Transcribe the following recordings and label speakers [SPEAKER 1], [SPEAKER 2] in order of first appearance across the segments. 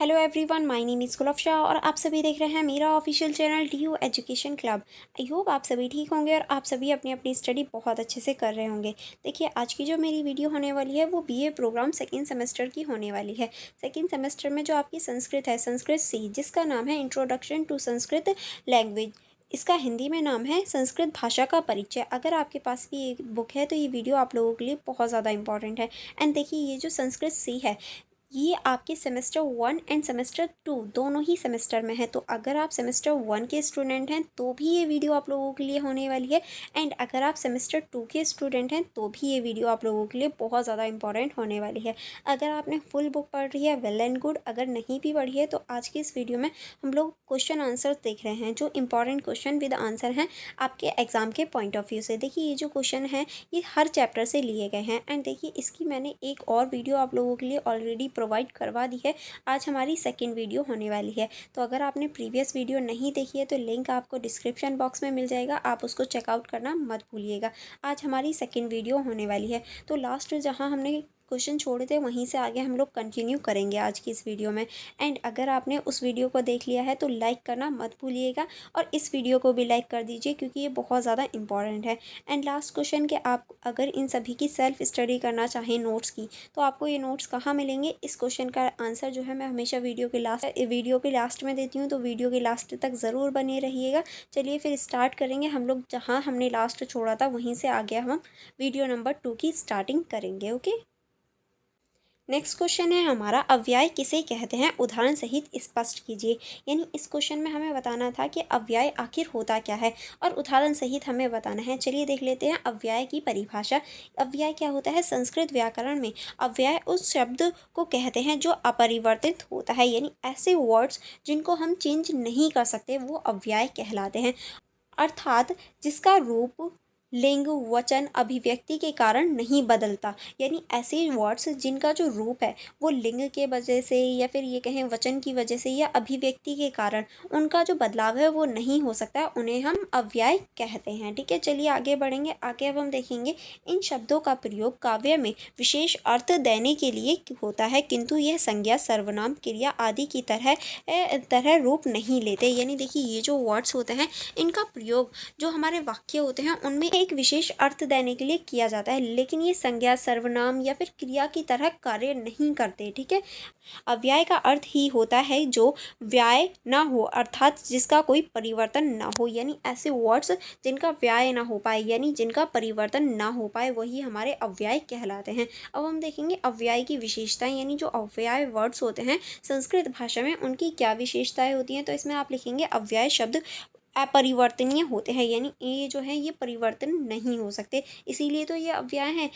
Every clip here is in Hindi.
[SPEAKER 1] Hello everyone, my name is Gulafsha और आप सभी देख रहे हैं मेरा official channel DU education club. I hope आप सभी ठीक होंगे और आप सभी अपनी अपनी स्टडी बहुत अच्छे से कर रहे होंगे। देखिए, आज की जो मेरी वीडियो होने वाली है वो BA प्रोग्राम सेकेंड सेमेस्टर की होने वाली है। सेकेंड सेमेस्टर में जो आपकी संस्कृत है, संस्कृत C, जिसका नाम है इंट्रोडक्शन टू संस्कृत लैंग्वेज। इसका हिंदी में नाम है संस्कृत भाषा का परिचय। अगर आपके पास भी एक बुक है तो ये वीडियो आप लोगों के लिए बहुत ज़्यादा इंपॉर्टेंट है। एंड देखिए, ये जो संस्कृत C है, ये आपके सेमेस्टर 1 एंड सेमेस्टर 2 दोनों ही सेमेस्टर में है। तो अगर आप सेमेस्टर 1 के स्टूडेंट हैं तो भी ये वीडियो आप लोगों के लिए होने वाली है। एंड अगर आप सेमेस्टर 2 के स्टूडेंट हैं तो भी ये वीडियो आप लोगों के लिए बहुत ज़्यादा इंपॉर्टेंट होने वाली है। अगर आपने फुल बुक पढ़ रही है, वेल एंड गुड। अगर नहीं भी पढ़ी है तो आज की इस वीडियो में हम लोग क्वेश्चन आंसर देख रहे हैं, जो इंपॉर्टेंट क्वेश्चन विद आंसर हैं आपके एग्जाम के पॉइंट ऑफ व्यू से। देखिए, ये जो क्वेश्चन है ये हर चैप्टर से लिए गए हैं। एंड देखिए, इसकी मैंने एक और वीडियो आप लोगों के लिए ऑलरेडी प्रोवाइड करवा दी है। आज हमारी सेकंड वीडियो होने वाली है। तो अगर आपने प्रीवियस वीडियो नहीं देखी है तो लिंक आपको डिस्क्रिप्शन बॉक्स में मिल जाएगा, आप उसको चेकआउट करना मत भूलिएगा। आज हमारी सेकंड वीडियो होने वाली है। तो लास्ट जहाँ हमने क्वेश्चन छोड़े थे वहीं से आगे हम लोग कंटिन्यू करेंगे आज की इस वीडियो में। एंड अगर आपने उस वीडियो को देख लिया है तो लाइक करना मत भूलिएगा और इस वीडियो को भी लाइक कर दीजिए, क्योंकि ये बहुत ज़्यादा इंपॉर्टेंट है। एंड लास्ट क्वेश्चन के आप अगर इन सभी की सेल्फ स्टडी करना चाहें नोट्स की, तो आपको ये नोट्स कहाँ मिलेंगे? इस क्वेश्चन का आंसर जो है मैं हमेशा वीडियो के लास्ट में देती हूँ, तो वीडियो के लास्ट तक ज़रूर बने रहिएगा। चलिए फिर स्टार्ट करेंगे। हम लोग जहाँ हमने लास्ट छोड़ा था वहीं से आगे हम वीडियो नंबर 2 की स्टार्टिंग करेंगे। ओके, नेक्स्ट क्वेश्चन है हमारा, अव्यय किसे कहते हैं? उदाहरण सहित स्पष्ट कीजिए। यानी इस क्वेश्चन में हमें बताना था कि अव्यय आखिर होता क्या है और उदाहरण सहित हमें बताना है। चलिए देख लेते हैं अव्यय की परिभाषा। अव्यय क्या होता है? संस्कृत व्याकरण में अव्यय उस शब्द को कहते हैं जो अपरिवर्तित होता है, यानी ऐसे वर्ड्स जिनको हम चेंज नहीं कर सकते वो अव्यय कहलाते हैं। अर्थात जिसका रूप, लिंग, वचन, अभिव्यक्ति के कारण नहीं बदलता। यानी ऐसे वर्ड्स जिनका जो रूप है वो लिंग के वजह से या फिर ये कहें वचन की वजह से या अभिव्यक्ति के कारण उनका जो बदलाव है वो नहीं हो सकता, उन्हें हम अव्यय कहते हैं। ठीक है, चलिए आगे बढ़ेंगे। आगे अब हम देखेंगे इन शब्दों का प्रयोग काव्य में विशेष अर्थ देने के लिए होता है, किंतु यह संज्ञा, सर्वनाम, क्रिया आदि की तरह रूप नहीं लेते। यानी देखिए, ये जो वर्ड्स होते हैं इनका प्रयोग जो हमारे वाक्य होते हैं उनमें एक विशेष अर्थ देने के लिए किया जाता है, लेकिन ये संज्ञा, सर्वनाम या फिर क्रिया की तरह कार्य नहीं करते। ठीक है, अव्यय का अर्थ ही होता है जो व्यय ना हो, अर्थात जिसका कोई परिवर्तन ना हो। यानी ऐसे वर्ड्स जिनका व्यय ना हो पाए, यानी जिनका परिवर्तन ना हो पाए, वही हमारे अव्यय कहलाते हैं। अब हम देखेंगे अव्यय की विशेषताएं, यानी जो अव्यय वर्ड्स होते हैं संस्कृत भाषा में उनकी क्या विशेषताएं होती हैं। तो इसमें आप लिखेंगे अव्यय शब्द अपरिवर्तनीय होते हैं, यानी ये जो है ये परिवर्तन नहीं हो सकते, इसीलिए तो ये अव्यय है।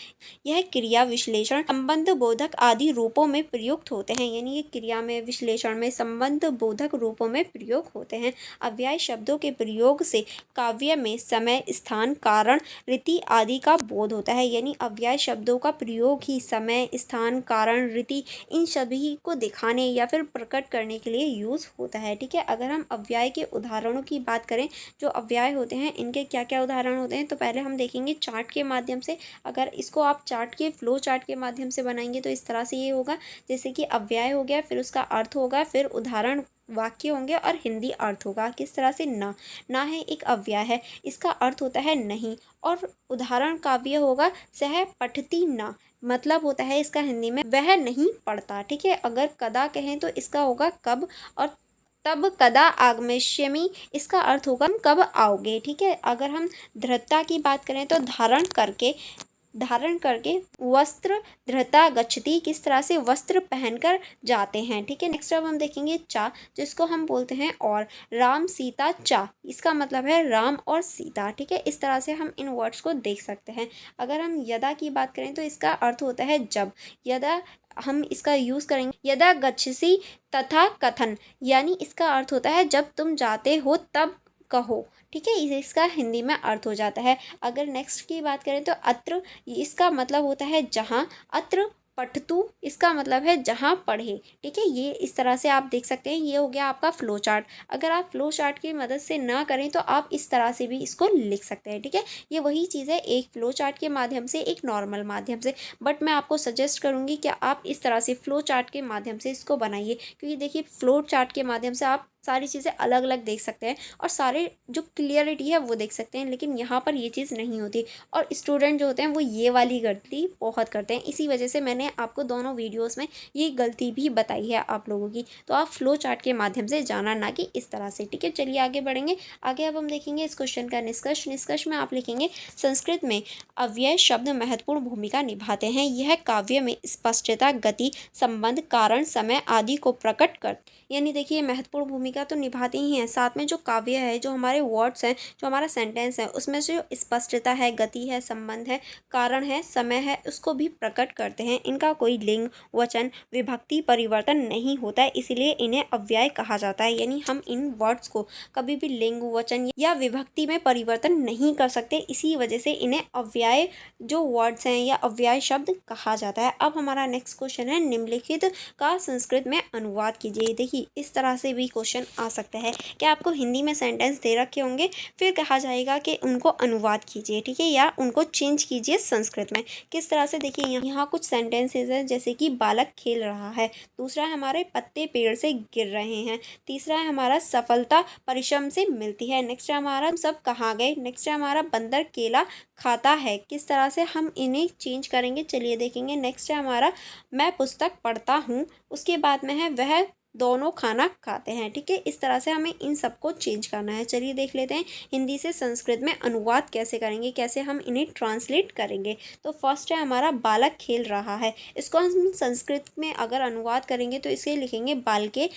[SPEAKER 1] यह क्रिया, विश्लेषण, संबंध बोधक आदि रूपों में प्रयुक्त होते हैं। यानी ये क्रिया में, विश्लेषण में, संबंध बोधक रूपों में प्रयोग होते हैं। अव्यय शब्दों के प्रयोग से काव्य में समय, स्थान, कारण, रीति आदि का बोध होता है। यानी अव्यय शब्दों का प्रयोग ही समय, स्थान, कारण, रीति इन सभी को दिखाने या फिर प्रकट करने के लिए यूज होता है। ठीक है, अगर हम अव्यय के उदाहरणों की बात करें, जो अव्यय होते हैं इनके क्या क्या उदाहरण होते हैं, तो पहले हम देखेंगे चार्ट के माध्यम से। अगर इसको आप चार्ट के फ्लो चार्ट के माध्यम से बनाएंगे तो इस तरह से ये होगा, जैसे कि अव्यय हो गया, फिर उसका अर्थ होगा, फिर उदाहरण वाक्य होंगे और हिंदी अर्थ होगा। किस तरह से? ना, ना है एक अव्यय है, इसका अर्थ होता है नहीं, और उदाहरण काव्य होगा सह पठती ना, मतलब होता है इसका हिंदी में वह नहीं पढ़ता। ठीक है, अगर कदा कहें तो इसका होगा कब, और तब कदा आगमिष्यामि, इसका अर्थ होगा कब आओगे। ठीक है, अगर हम धृतता की बात करें तो धारण करके वस्त्र धृता गच्छति, किस तरह से वस्त्र पहनकर जाते हैं। ठीक है, नेक्स्ट अब हम देखेंगे चा, जिसको हम बोलते हैं और, राम सीता चा, इसका मतलब है राम और सीता। ठीक है, इस तरह से हम इन वर्ड्स को देख सकते हैं। अगर हम यदा की बात करें तो इसका अर्थ होता है जब। यदा हम इसका यूज़ करेंगे यदा गच्छसि तथा कथन, यानी इसका अर्थ होता है जब तुम जाते हो तब कहो। ठीक है, इसका हिंदी में अर्थ हो जाता है। अगर नेक्स्ट की बात करें तो अत्र, इसका मतलब होता है जहाँ। अत्र पठतु इसका मतलब है जहाँ पढ़े। ठीक है, ये इस तरह से आप देख सकते हैं। ये हो गया आपका फ्लो चार्ट। अगर आप फ्लो चार्ट की मदद से ना करें तो आप इस तरह से भी इसको लिख सकते हैं। ठीक है, ये वही चीज़ है, एक फ्लो चार्ट के माध्यम से, एक नॉर्मल माध्यम से। बट मैं आपको सजेस्ट करूँगी कि आप इस तरह से फ्लो चार्ट के माध्यम से इसको बनाइए, क्योंकि देखिए फ्लो चार्ट के माध्यम से आप सारी चीज़ें अलग अलग देख सकते हैं और सारे जो क्लियरिटी है वो देख सकते हैं, लेकिन यहाँ पर ये चीज़ नहीं होती। और स्टूडेंट जो होते हैं वो ये वाली गलती बहुत करते हैं। इसी वजह से मैंने आपको दोनों वीडियोस में ये गलती भी बताई है आप लोगों की। तो आप फ्लो चार्ट के माध्यम से जाना, ना कि इस तरह से। ठीक है, चलिए आगे बढ़ेंगे। आगे अब हम देखेंगे इस क्वेश्चन का निष्कर्ष में आप लिखेंगे, संस्कृत में अव्यय शब्द महत्वपूर्ण भूमिका निभाते हैं। यह काव्य में स्पष्टता, गति, संबंध, कारण, समय आदि को प्रकट कर, यानी देखिए महत्वपूर्ण भूमिका तो निभाते ही हैं, साथ में जो काव्य है, जो हमारे वर्ड्स हैं, जो हमारा सेंटेंस है, उसमें से जो स्पष्टता है, गति है, संबंध है, कारण है, समय है, उसको भी प्रकट करते हैं। इनका कोई लिंग, वचन, विभक्ति परिवर्तन नहीं होता है, इसलिए इन्हें अव्यय कहा जाता है। यानी हम इन वर्ड्स को कभी भी लिंग, वचन या विभक्ति में परिवर्तन नहीं कर सकते, इसी वजह से इन्हें अव्यय जो वर्ड्स हैं या अव्यय शब्द कहा जाता है। अब हमारा नेक्स्ट क्वेश्चन है, निम्नलिखित का संस्कृत में अनुवाद कीजिए। देखिए इस तरह से भी क्वेश्चन आ सकता है कि आपको हिंदी में सेंटेंस दे रखे होंगे, फिर कहा जाएगा कि उनको अनुवाद कीजिए। ठीक है, या उनको चेंज कीजिए संस्कृत में। किस तरह से, देखिए यहाँ कुछ सेंटेंसेस हैं, जैसे कि बालक खेल रहा है, दूसरा है हमारे पत्ते पेड़ से गिर रहे हैं, तीसरा है हमारा सफलता परिश्रम से मिलती है, नेक्स्ट है हमारा सब कहाँ गए, नेक्स्ट है हमारा बंदर केला खाता है। किस तरह से हम इन्हें चेंज करेंगे, चलिए देखेंगे। नेक्स्ट है हमारा मैं पुस्तक पढ़ता हूँ, उसके बाद में है वह दोनों खाना खाते हैं। ठीक है, इस तरह से हमें इन सबको चेंज करना है। चलिए देख लेते हैं हिंदी से संस्कृत में अनुवाद कैसे करेंगे, कैसे हम इन्हें ट्रांसलेट करेंगे। तो फर्स्ट है हमारा बालक खेल रहा है, इसको हम संस्कृत में अगर अनुवाद करेंगे तो इसे लिखेंगे बाल के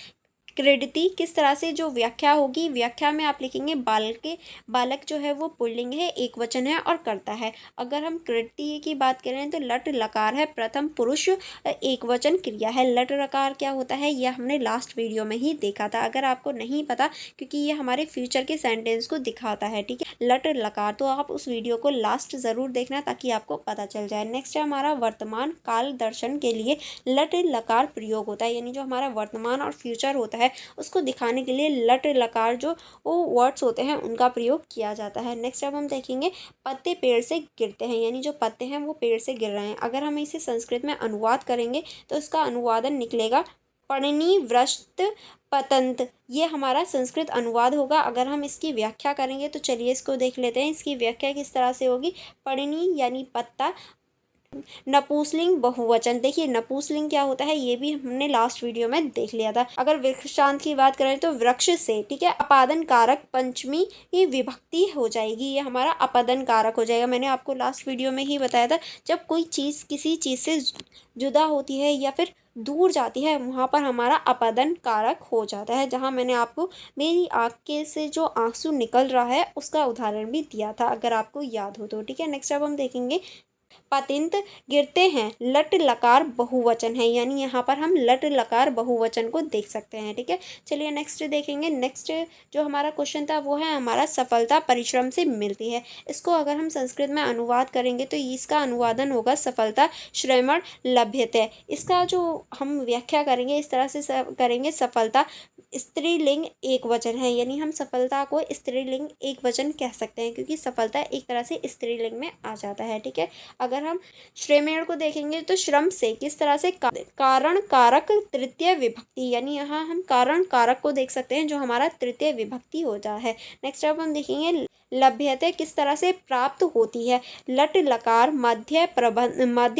[SPEAKER 1] क्रीडति। किस तरह से जो व्याख्या होगी, व्याख्या में आप लिखेंगे बालक जो है वो पुल्लिंग है, एक वचन है और करता है। अगर हम क्रीडति की बात करें तो लट लकार है, प्रथम पुरुष एक वचन क्रिया है। लट लकार क्या होता है, यह हमने लास्ट वीडियो में ही देखा था, अगर आपको नहीं पता, क्योंकि ये हमारे फ्यूचर के सेंटेंस को दिखाता है। ठीक है, लट लकार, तो आप उस वीडियो को लास्ट ज़रूर देखना ताकि आपको पता चल जाए। नेक्स्ट है हमारा वर्तमान काल दर्शन के लिए लट लकार प्रयोग होता है, यानी जो हमारा वर्तमान और फ्यूचर होता है उसको दिखाने के लिए लट लकार जो वो वर्ड्स होते हैं उनका प्रयोग किया जाता है। नेक्स्ट अब हम देखेंगे पत्ते पेड़ से गिरते हैं, यानी जो पत्ते हैं वो पेड़ से गिर रहे हैं। अगर हम इसे संस्कृत में अनुवाद करेंगे तो इसका अनुवादन निकलेगा पणनी वृष्ट पतंत, ये हमारा संस्कृत अनुवाद होगा। अगर हम इसकी व्याख्या करेंगे तो चलिए इसको देख लेते हैं। इसकी व्याख्या किस तरह से होगी, पणनी यानी पत्ता, नपुंसकलिंग बहुवचन। देखिए नपुंसकलिंग क्या होता है ये भी हमने लास्ट वीडियो में देख लिया था। अगर वृक्षांत की बात करें तो वृक्ष से, ठीक है, अपादन कारक पंचमी की विभक्ति हो जाएगी, ये हमारा अपादन कारक हो जाएगा। मैंने आपको लास्ट वीडियो में ही बताया था, जब कोई चीज़ किसी चीज़ से जुदा होती है या फिर दूर जाती है वहाँ पर हमारा अपादन कारक हो जाता है। जहाँ मैंने आपको मेरी आँख के से जो आंसू निकल रहा है उसका उदाहरण भी दिया था, अगर आपको याद हो तो। ठीक है, नेक्स्ट अब हम देखेंगे पतिंत गिरते हैं, लट लकार बहुवचन है, यानी यहाँ पर हम लट लकार बहुवचन को देख सकते हैं। ठीक है, चलिए नेक्स्ट देखेंगे। नेक्स्ट जो हमारा क्वेश्चन था वो है हमारा सफलता परिश्रम से मिलती है। इसको अगर हम संस्कृत में अनुवाद करेंगे तो इसका अनुवादन होगा सफलता श्रमण लभ्यते। इसका जो हम व्याख्या करेंगे इस तरह से करेंगे, सफलता स्त्रीलिंग एक वचन है, यानी हम सफलता को स्त्रीलिंग एक वचन कह सकते हैं, क्योंकि सफलता एक तरह से स्त्रीलिंग में आ जाता है। ठीक है, अगर हम श्रमेण को देखेंगे तो श्रम से किस तरह से कारण कारक तृतीय विभक्ति, यानी यहाँ हम कारण कारक को देख सकते हैं जो हमारा तृतीय विभक्ति होता है। नेक्स्ट अब हम देखेंगे लभ्यते किस तरह से प्राप्त होती है, लट लकार मध्य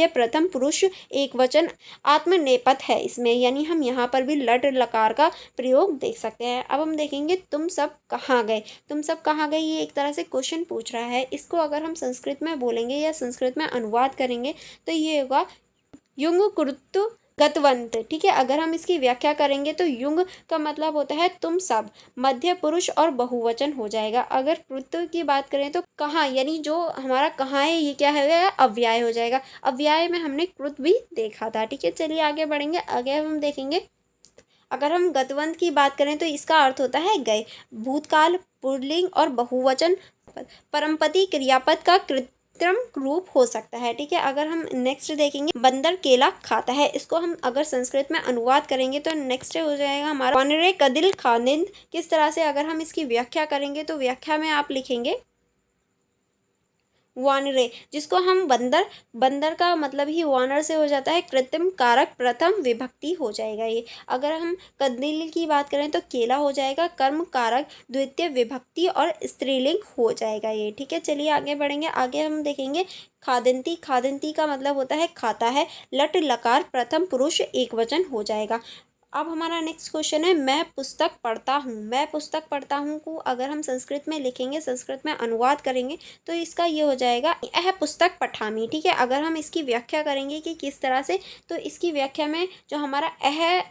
[SPEAKER 1] प्रथम पुरुष एक वचन आत्मनेपथ है इसमें, यानी हम यहाँ पर भी लट लकार का प्रयोग देख सकते हैं। अब हम देखेंगे तुम सब कहाँ गए, तुम सब कहाँ गए, ये एक तरह से क्वेश्चन पूछ रहा है। इसको अगर हम संस्कृत में बोलेंगे या संस्कृत में अनुवाद करेंगे तो ये होगा युंग कुरुत्तु गतवंत। ठीक है, अगर हम इसकी व्याख्या करेंगे तो युंग का मतलब होता है तुम सब, मध्य पुरुष और बहुवचन हो जाएगा। अगर कृत्य की बात करें तो कहाँ, यानी जो हमारा कहाँ है ये क्या है, अव्यय हो जाएगा। अव्यय में हमने कृत भी देखा था। ठीक है, चलिए आगे बढ़ेंगे। आगे हम देखेंगे अगर हम गतवंत की बात करें तो इसका अर्थ होता है गए। भूतकाल पुल्लिंग और बहुवचन परमपति क्रियापद का कृत्रिम रूप हो सकता है। ठीक है, अगर हम नेक्स्ट देखेंगे बंदर केला खाता है, इसको हम अगर संस्कृत में अनुवाद करेंगे तो नेक्स्ट हो जाएगा हमारा वानरे कदिल खानिंद। किस तरह से अगर हम इसकी व्याख्या करेंगे तो व्याख्या में आप लिखेंगे वानरे, जिसको हम बंदर, बंदर का मतलब ही वानर से हो जाता है, कृत्रिम कारक प्रथम विभक्ति हो जाएगा ये। अगर हम कंदील की बात करें तो केला हो जाएगा कर्म कारक द्वितीय विभक्ति और स्त्रीलिंग हो जाएगा ये। ठीक है, चलिए आगे बढ़ेंगे। आगे हम देखेंगे खादंती। खादंती का मतलब होता है खाता है, लट लकार प्रथम पुरुष एक वचन हो जाएगा। अब हमारा नेक्स्ट क्वेश्चन है मैं पुस्तक पढ़ता हूँ। मैं पुस्तक पढ़ता हूँ को अगर हम संस्कृत में लिखेंगे, संस्कृत में अनुवाद करेंगे तो इसका ये हो जाएगा यह पुस्तक पठामी। ठीक है, अगर हम इसकी व्याख्या करेंगे कि किस तरह से, तो इसकी व्याख्या में जो हमारा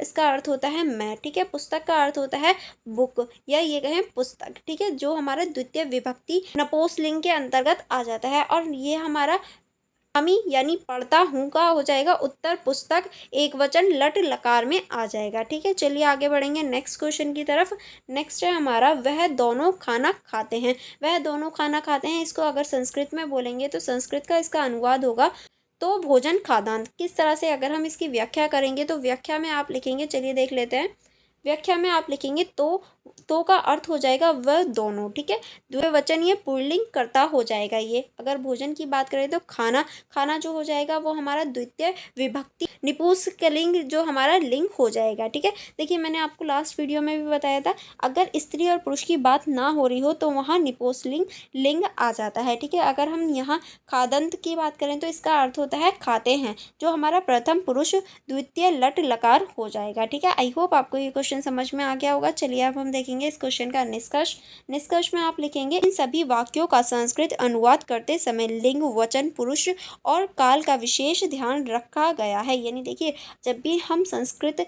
[SPEAKER 1] इसका अर्थ होता है मैं। ठीक है, पुस्तक का अर्थ होता है बुक या ये कहें पुस्तक। ठीक है, जो हमारा द्वितीय विभक्ति नपुंसकलिंग के अंतर्गत आ जाता है, और ये हमारा हामी यानी पढ़ता हूँ का हो जाएगा उत्तर पुस्तक एक वचन लट लकार में आ जाएगा। ठीक है, चलिए आगे बढ़ेंगे नेक्स्ट क्वेश्चन की तरफ। नेक्स्ट है हमारा वह दोनों खाना खाते हैं। वह दोनों खाना खाते हैं, इसको अगर संस्कृत में बोलेंगे तो संस्कृत का इसका अनुवाद होगा तो भोजन खाद्यान्न। किस तरह से अगर हम इसकी व्याख्या करेंगे तो व्याख्या में आप लिखेंगे, चलिए देख लेते हैं। व्याख्या में आप लिखेंगे तो का अर्थ हो जाएगा वह दोनों। ठीक है, द्विवचन ये पुल्लिंग कर्ता हो जाएगा ये। अगर भोजन की बात करें तो खाना, खाना जो हो जाएगा वो हमारा द्वितीय विभक्ति निपुंसकलिंग जो हमारा लिंग हो जाएगा। ठीक है, देखिए मैंने आपको लास्ट वीडियो में भी बताया था, अगर स्त्री और पुरुष की बात ना हो रही हो तो वहाँ निपुंसकलिंग लिंग आ जाता है। ठीक है, अगर हम यहाँ खादंत की बात करें तो इसका अर्थ होता है खाते हैं, जो हमारा प्रथम पुरुष द्वितीय लट लकार हो जाएगा। ठीक है, आई होप आपको ये क्वेश्चन समझ में आ गया होगा। चलिए अब हम देखेंगे इस क्वेश्चन का निष्कर्ष। निष्कर्ष में आप लिखेंगे इन सभी वाक्यों का संस्कृत अनुवाद करते समय लिंग, वचन, पुरुष और काल का विशेष ध्यान रखा गया है। यानी देखिए जब भी हम संस्कृत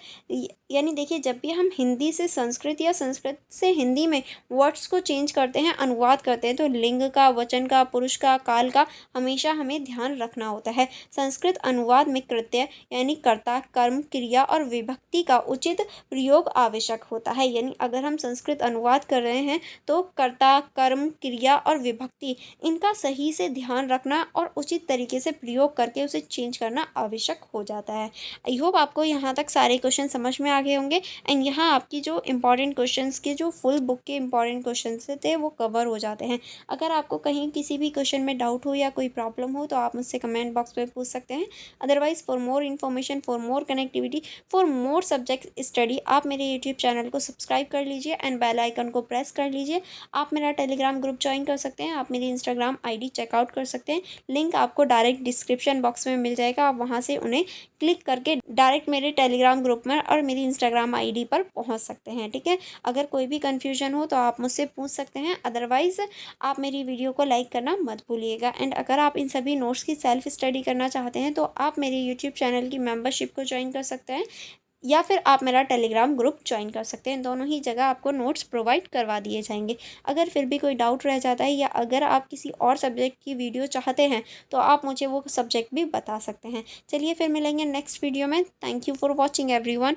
[SPEAKER 1] यानी देखिए जब भी हम हिंदी से संस्कृत या संस्कृत से हिंदी में वर्ड्स को चेंज करते हैं, अनुवाद करते हैं, तो लिंग का, वचन का, पुरुष का, काल का हमेशा हमें ध्यान रखना होता है। संस्कृत अनुवाद में कृत्य यानी कर्ता, कर्म, क्रिया और विभक्ति का उचित प्रयोग आवश्यक होता है। यानी अगर हम संस्कृत अनुवाद कर रहे हैं तो कर्ता, कर्म, क्रिया और विभक्ति इनका सही से ध्यान रखना और उचित तरीके से प्रयोग करके उसे चेंज करना आवश्यक हो जाता है। आई होप आपको यहाँ तक सारे क्वेश्चन समझ में आ गए होंगे, एंड यहाँ आपकी जो इंपॉर्टेंट क्वेश्चंस के जो फुल बुक के इंपॉर्टेंट क्वेश्चंस थे वो कवर हो जाते हैं। अगर आपको कहीं किसी भी क्वेश्चन में डाउट हो या कोई प्रॉब्लम हो तो आप मुझसे कमेंट बॉक्स में पूछ सकते हैं। Otherwise for more information, for more connectivity, for more subject study आप मेरे यूट्यूब चैनल को सब्सक्राइब कर लीजिए एंड बेल आइकन को प्रेस कर लीजिए। आप मेरा टेलीग्राम ग्रुप ज्वाइन कर सकते हैं, आप मेरी इंस्टाग्राम आईडी चेकआउट कर सकते हैं। लिंक आपको डायरेक्ट डिस्क्रिप्शन बॉक्स में मिल जाएगा, आप वहाँ से उन्हें क्लिक करके डायरेक्ट मेरे टेलीग्राम ग्रुप में और मेरी इंस्टाग्राम आईडी पर पहुँच सकते हैं। ठीक है, अगर कोई भी कन्फ्यूजन हो तो आप मुझसे पूछ सकते हैं। अदरवाइज़ आप मेरी वीडियो को लाइक करना मत भूलिएगा। एंड अगर आप इन सभी नोट्स की सेल्फ स्टडी करना चाहते हैं तो आप मेरे यूट्यूब चैनल की मेंबरशिप को ज्वाइन कर सकते हैं, या फिर आप मेरा टेलीग्राम ग्रुप ज्वाइन कर सकते हैं। दोनों ही जगह आपको नोट्स प्रोवाइड करवा दिए जाएंगे। अगर फिर भी कोई डाउट रह जाता है या अगर आप किसी और सब्जेक्ट की वीडियो चाहते हैं तो आप मुझे वो सब्जेक्ट भी बता सकते हैं। चलिए फिर मिलेंगे नेक्स्ट वीडियो में। Thank you for watching everyone.